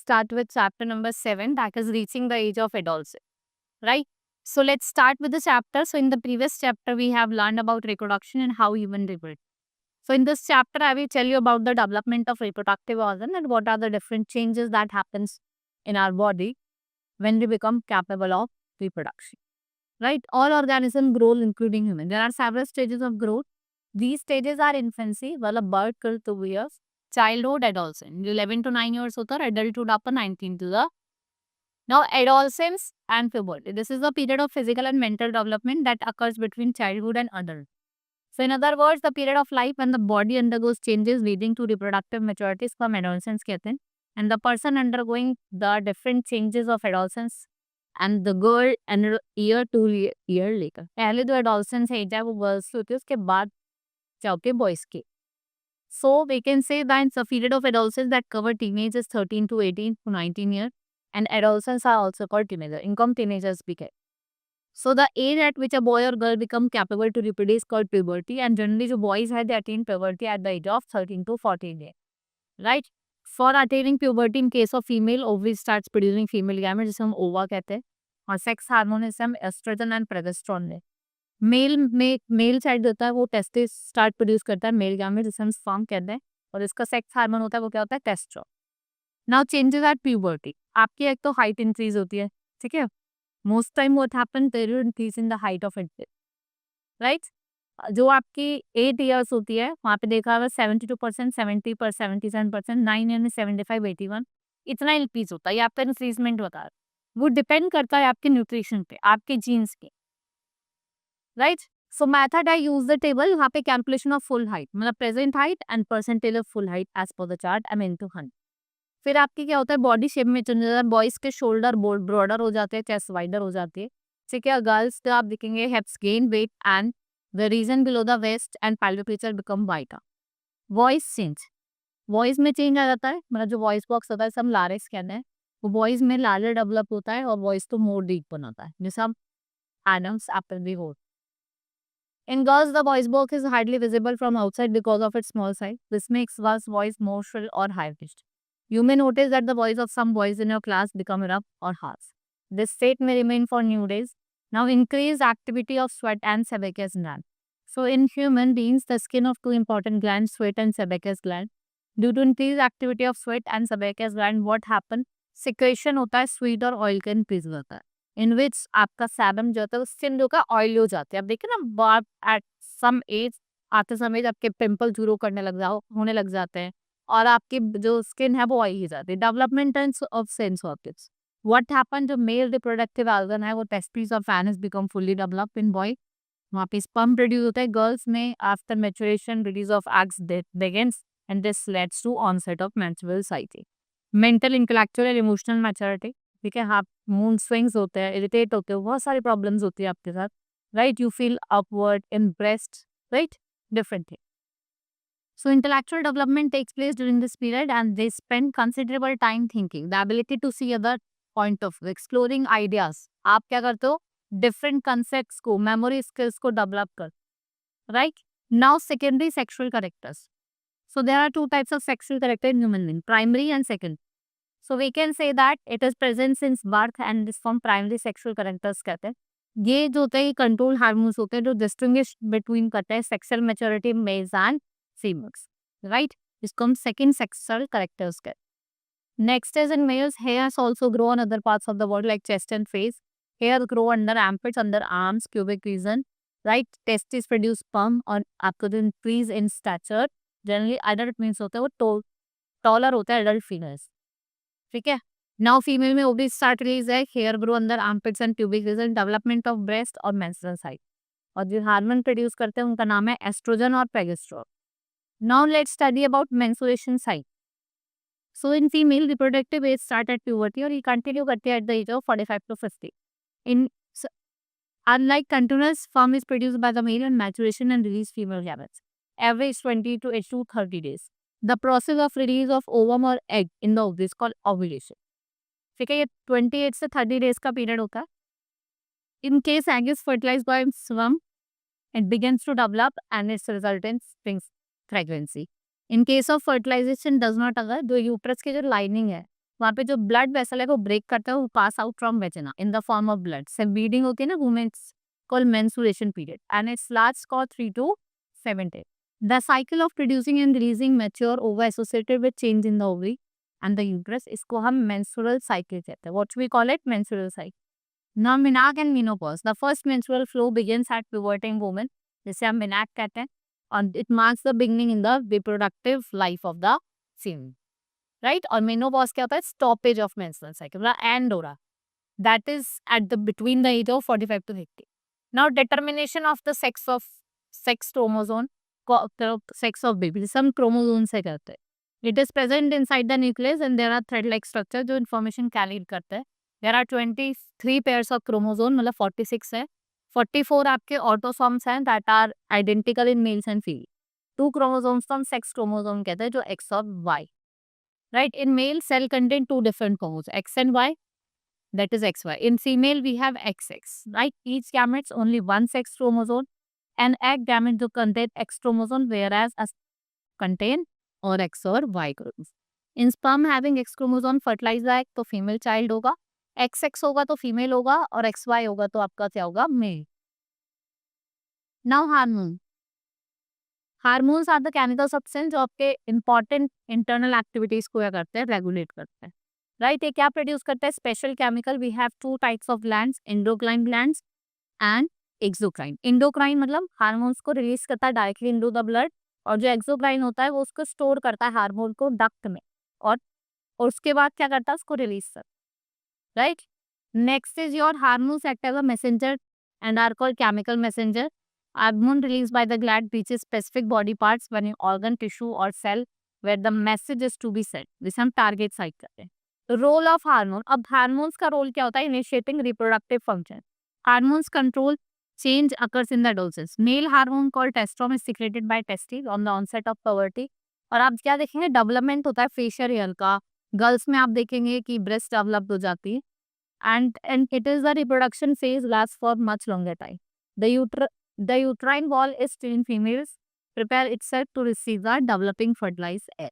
start with chapter number 7, that is reaching the age of adolescence, right? So let's start with the chapter. So in the previous chapter, we have learned about reproduction and how human reproduce. So in this chapter, I will tell you about the development of reproductive organ and what are the different changes that happens in our body when we become capable of reproduction, right? All organisms grow, including human. There are several stages of growth. These stages are infancy, मतलब birth till 2 years, childhood, adolescence, 11 to 9 years होता है, adulthood आपका 19 to the now adolescence and puberty. This is the period of physical and mental development that occurs between childhood and adult. So in other words, the period of life when the body undergoes changes leading to reproductive maturity is from adolescence कहते हैं. And the person undergoing the different changes of adolescence and the girl and year to year later. पहले जो adolescence age है वो girls की होती है, उसके बाद क्या होती है boys की. So we can say that the period of adolescence that cover teenage is 13 to 18 to 19 years, and adolescents are also called teenager. इनको teenagers भी कहते हैं. So the age at which a boy or girl become capable to reproduce called puberty, and generally जो boys है they attain puberty at the age of 13 to 14 years, right? For attaining puberty in case of female, ovary starts producing female gamete जिसे हम ova कहते हैं, और sex hormone से हम estrogen and progesterone ले. मेल में मेल साइड होता है वो टेस्टिस स्टार्ट प्रोड्यूस करता है मेल गैमेट जिसे हम स्पर्म कहते हैं, और इसका सेक्स हार्मोन होता है वो क्या होता है testosterone. Now changes at puberty. आपकी एक तो हाइट इंक्रीज होती है, ठीक है. Most time what happen there is increase in the height of it, right. जो आपकी 8 ईयर्स होती है वहाँ पे देखा हुआ 72%, 70%, 77%, 9 ईयर में 75, 81 इतना इंक्रीज होता है. ये आपका इंक्रीजमेंट बता रहा है. वो डिपेंड करता है आपके न्यूट्रिशन पे, आपके जीन्स पे, right. So method I use the table. यहाँ पे कैलकुलेशन ऑफ फुल हाइट मतलब present height and percentage of full height as per the chart I mean to 100. फिर आपकी क्या होता है बॉडी शेप में चेंज होता है. बॉयज के शोल्डर ब्रॉडर हो जाते हैं, चेस्ट वाइडर हो जाती है, ठीक है. गर्ल्स तो आप देखेंगे hips gain weight and the region below the waist and pelvic feature become wider. Voice change, voice में चेंज आ जाता है, मतलब जो वॉइस बॉक्स होता है सब लारिक्स कहते हैं, वो वॉइस में लार्जर डेवलप होता है और वॉइस तो मोर डीप बनाता है, जैसे हम एडम्स एप्पल भी हो. In girls, the voice box is hardly visible from outside because of its small size. This makes one's voice more shrill or high-pitched. You may notice that the voice of some boys in your class become rough or harsh. This state may remain for new days. Now, increased activity of sweat and sebaceous gland. So, in human beings, the skin of two important glands, sweat and sebaceous gland. Due to increased activity of sweat and sebaceous gland, what happen? Secretion होता है, sweat और oil का increase होता है. इन विच आपका सैबम जो होता है स्किन जो का ऑयल हो जाते हैं. आप देखिए ना बार एट सम एज आते समय आपके पिंपल जूरो करने लग जाओ होने लग जाते हैं और आपकी जो स्किन है वो ऑयल ही जाती है. Development of sense organs. What happen जो मेल रिप्रोडक्टिव ऑर्गन है वो टेस्टिस और penis become fully develop in boy. वहाँ पे स्पर्म प्रोड्यूस होता है. गर्ल्स में after maturation release of eggs begins and this leads to onset of menstrual cycle. Mental intellectual and emotional maturity, ठीक है. आप मूड स्विंग्स होते हैं, इरिटेट होते हो, बहुत सारी प्रॉब्लम्स होती है आपके साथ, right. You feel upward in breast, right, different thing. So intellectual development takes place during this period and they spend considerable time thinking, the ability to see other point of view, exploring ideas. आप क्या करते हो different concepts को, memory skills को develop कर, right. Now secondary sexual characters. So there are two types of sexual character in human being, primary and secondary. So we can say that it is present since birth and is from primary sexual characters कहते हैं. ये जो होते हैं control hormones होते हैं जो distinguish between करते हैं sexual maturity males and females, right. इसको हम सेकंड सेक्सुअल कैरेक्टर्स कहते हैं. Next is in males, hairs also grow on other parts of the body like chest and face. Hair grow under armpits, under arms, pubic region, right. Testis produce sperm और आपको जो increase in stature generally adult means होता है वो taller होता है adult females, ठीक है. नाउ फीमेल में ओवरी स्टार्ट रिलीज है, हेयर ग्रो अंदर armpits and pubic region, development of breast और मेंस्ट्रुअल साइकिल. और जो हार्मोन प्रोड्यूस करते हैं उनका नाम है एस्ट्रोजन और progesterone. Now let's study about menstruation cycle. So in female reproductive age start at puberty और ये कंटिन्यू करते हैं at the age of 45 to 50. In unlike continuous sperm is produced by the male and maturation and release female gametes average 20 to 30 days. The process of release of ovum or egg in the ovary is called ovulation. ठीक है. ये 28 से 30 days का period होता है. In case egg is fertilised by sperm it begins to develop and its resultant springs pregnancy. In case of fertilization does not occur, जो uterus की जो लाइनिंग है वहाँ पे जो ब्लड वेसल है वो ब्रेक करता है, वो pass out from vagina in the form of blood. से ब्लीडिंग होती है ना, women's called menstruation period and it's last for 3 to 7 days. The cycle of producing and releasing mature ova associated with change in the ovary and the uterus, इसको हम menstrual cycle कहते हैं. What we call it? Menstrual cycle. Now menarche and menopause. The first menstrual flow begins at puberty woman, जिसे हम menarche कहते हैं, and it marks the beginning in the reproductive life of the female. Right? और menopause क्या होता है? Stoppage of menstrual cycle. End हो रहा. That is at the between the age of 45 to 50. Now determination of the sex chromosome, sex of baby, some chromosomes से करते हैं. It is present inside the nucleus and there are thread-like structure जो information carried करते हैं. There are 23 pairs of chromosome, मतलब 46 है. 44 आपके autosomes हैं that are identical in males and females. 2 chromosomes को हम sex chromosome कहते हैं जो X और Y. Right? In male cell contain 2 different chromosomes, X and Y. That is XY. In female, we have XX, right? Each gametes only one sex chromosome. An egg gamete जो contain X chromosome, whereas as contain or X or Y chromosome. In sperm having X chromosome fertilize the egg तो female child होगा, XX होगा तो female होगा और XY होगा तो आपका क्या होगा? Male. Now hormone. Hormones are the chemical substance जो आपके important internal activities को क्या करते हैं? Regulate करते हैं. राइट, ये क्या प्रोड्यूस करता है? Special chemical. We have 2 types of glands, endocrine glands and exocrine. Endocrine मतलब हार्मोन्स को रिलीज करता है डायरेक्टली इनटू द ब्लड, और जो एक्सोक्राइन होता है वो उसको स्टोर करता है हार्मोन को डक्ट में, और उसके बाद क्या करता है? उसको रिलीज कर. Right. Next is your hormones act as a messenger and are called chemical messenger. Hormone release by the gland reaches specific body parts when in organ, tissue और cell where the message is to be sent, जिसे हम target site करते हैं. Role of hormone. अब hormones का role क्या होता है? Initiating reproductive function. Hormones control change occurs in the adolescence. Male hormone called testosterone is secreted by testis on the onset of puberty. और आप क्या देखेंगे? डेवलपमेंट होता है फेशियल हेयर का. गर्ल्स में आप देखेंगे कि ब्रेस्ट डेवलप हो जाती है and it is the reproduction phase last for much longer time. The uterine wall is still in females prepare itself to receive the developing fertilised egg.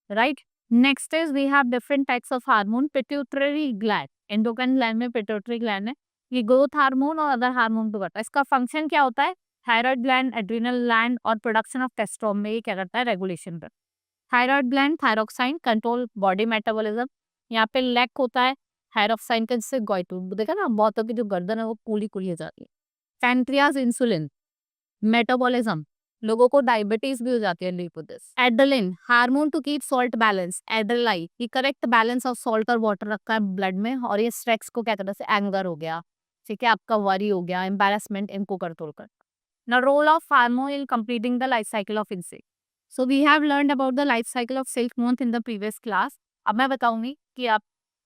Right. Next is we have different types of hormone. Pituitary gland, endocrine gland में pituitary gland है, ये growth hormone और other hormone को करता है. इसका function क्या होता है? थायराइड ग्लैंड, एड्रिनल ग्लैंड और प्रोडक्शन ऑफ टेस्टोस्टेरोन में ये क्या करता है? रेगुलेशन कर. Thyroid gland thyroxine control body metabolism. यहाँ पे लैक होता है थायरोक्साइन का, जिससे गोइटू देखा ना, बहुतों की जो गर्दन है वो पूरी पूरी हो जाती है. पैंक्रियाज इंसुलिन मेटाबॉलिज्म, लोगों को डायबिटीज भी हो जाती है due to this. Adrenaline hormone to keep salt balance. Adrenaline ये करेक्ट बैलेंस ऑफ सॉल्ट और वाटर रखता है ब्लड में, और ये स्ट्रेस को क्या करता है? एंगर हो गया, ठीक है, आपका वरी हो गया, एम्बैरेसमेंट, इनको कंट्रोल कर. Now role of hormone in completing the life cycle of insect. So we have learned about the life cycle of silk moth in the previous class. अब मैं बताऊंगी कि आप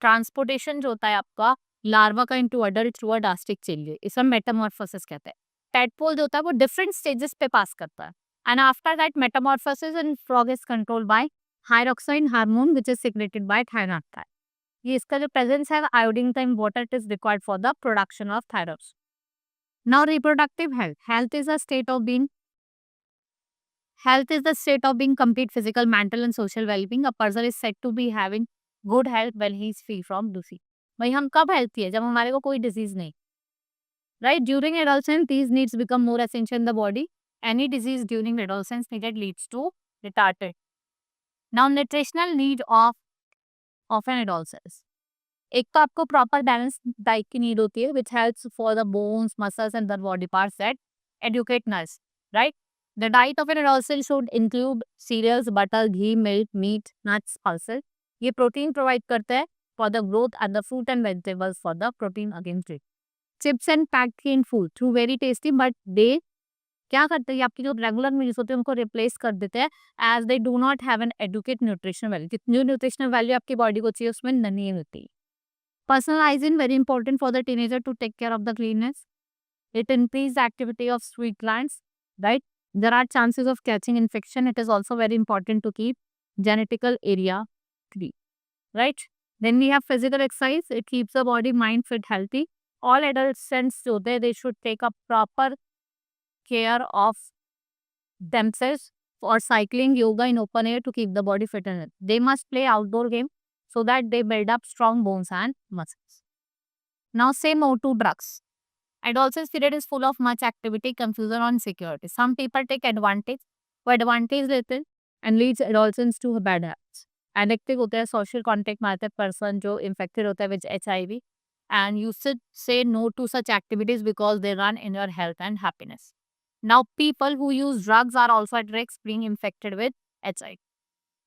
ट्रांसपोर्टेशन जो होता है आपका लार्वा का into adult through a drastic change, इसे मेटामॉर्फोसिस कहते हैं. टेडपोल जो होता है वो डिफरेंट स्टेजेस पे पास करता है and after that metamorphosis in frog is controlled by thyroxine hormone which is secreted by thyroid. ये इसका जो प्रेजेंस है आयोडीन का in water, it is required for the production of thyroid. Now reproductive health. Health is the state of being complete physical, mental and social well-being. A person is said to be having good health when he is free from disease. भाई हम कब healthy है? जब हमारे को कोई disease नहीं. Right? During adolescence, these needs become more essential in the body. Any disease during adolescence needed leads to retarded. Now nutritional need of an adolescent. एक तो आपको प्रॉपर बैलेंस डाइट की नीड होती है which helps for the bones, muscles and the body parts that adequate nurse. Right. The diet of an adolescent should include cereals, butter, ghee, milk, meat, nuts, pulses. ये protein provide करते हैं for the growth and the fruit and vegetables for the protein against it. Chips and packed in food though very tasty, but they क्या करते हैं? आपकी जो regular meals होते हैं उनको रिप्लेस कर देते हैं as they do not have an adequate nutritional value. जितनी न्यूट्रिशनल वैल्यू आपकी बॉडी को चाहिए उसमें नहीं होती. Personal hygiene very important for the teenager to take care of the cleanness. It increases the activity of sweat glands, right? There are chances of catching infection. It is also very important to keep genital area clean, right? Then we have physical exercise. It keeps the body, mind fit, healthy. All adolescents so they should take a proper care of themselves for cycling, yoga in open air to keep the body fit and healthy. They must play outdoor game so that they build up strong bones and muscles. Now say no to drugs. Adolescence period is full of much activity, confusion, and insecurity. Some people take advantage, वो advantage लेते हैं and leads adolescents to bad habits. Addictive होते हैं, social contact में आते हैं person जो infected होता है with HIV, and you should say no to such activities because they run in your health and happiness. Now people who use drugs are also at risk being infected with HIV,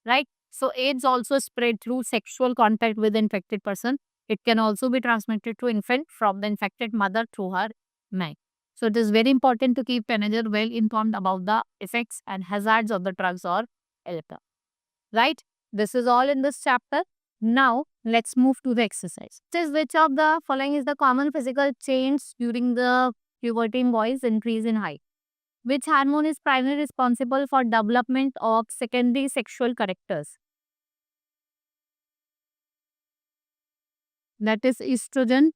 right? So AIDS also spread through sexual contact with infected person. It can also be transmitted to infant from the infected mother through her milk. So it is very important to keep teenager well informed about the effects and hazards of the drugs or alcohol. Right? This is all in this chapter. Now let's move to the exercise. This which of the following is the common physical change during the puberty in boys? Increase in height. Which hormone is primarily responsible for development of secondary sexual characters? That is estrogen.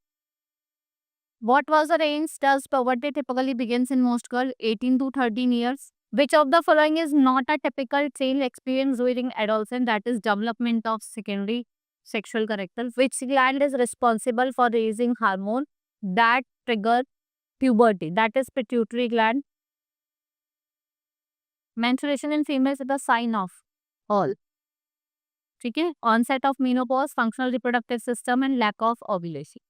What was the range does puberty typically begins in most girls? 18 to 13 years. Which of the following is not a typical change experienced during adolescence? That is development of secondary sexual character. Which gland is responsible for raising hormone that trigger puberty? That is pituitary gland. Menstruation in females is the sign of all. ठीक है, onset of menopause, functional reproductive system and lack of ovulation.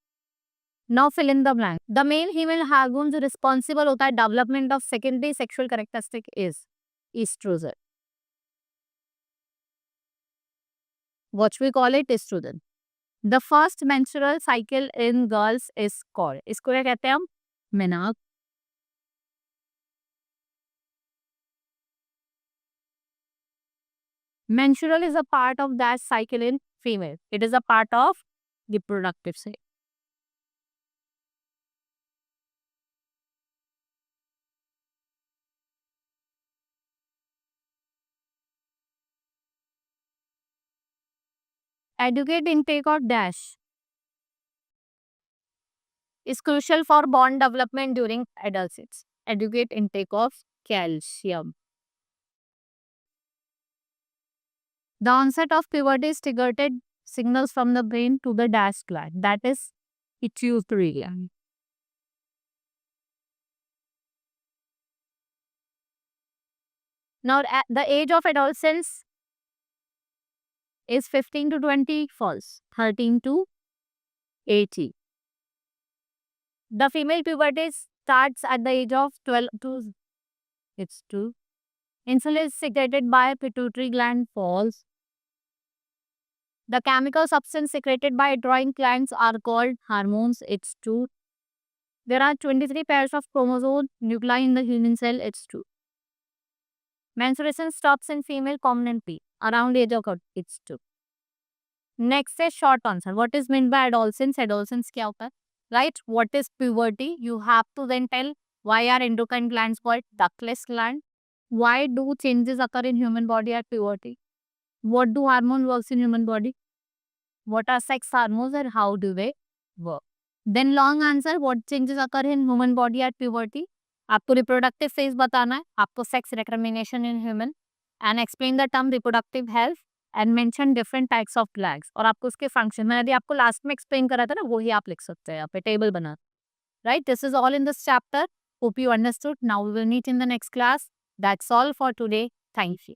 Now fill in the blank. The male female hormones responsible होता है development of secondary sexual characteristic is estrogen. What we call it estrogen. The first menstrual cycle in girls is called. इसको क्या कहते हैं हम? menarche. Menstrual is a part of that cycle in female. It is a part of reproductive cycle. Adequate intake of dash is crucial for bone development during adolescence. Adequate intake of calcium. The onset of puberty is triggered signals from the brain to the dash gland. That is pituitary gland. Now, at the age of adolescence is 15 to 20, false. 13 to 18. The female puberty starts at the age of 12 to, it's 2. Insulin is secreted by pituitary gland, false. The chemical substance secreted by adrenal glands are called hormones, it's 2. There are 23 pairs of chromosome nuclei in the human cell, it's 2. Menstruation stops in female permanently around age of it's 2. Next is short answer. What is meant by adolescence? Adolescence क्या होता है? Right? What is puberty? You have to then tell why are endocrine glands called ductless gland? Why do changes occur in human body at puberty? What do hormone works in human body? What are sex hormones and how do they work? Then long answer. What changes occur in human body at puberty? आपको reproductive phase बताना है, आपको sex recrimination in human, and explain the term reproductive health and mention different types of glands. और आपको उसके function मैंने यदि आपको last में explain करा था ना, वही आप लिख सकते हैं यहाँ पे table बना. Right? This is all in this chapter. Hope you understood. Now we will meet in the next class. That's all for today. Thank you.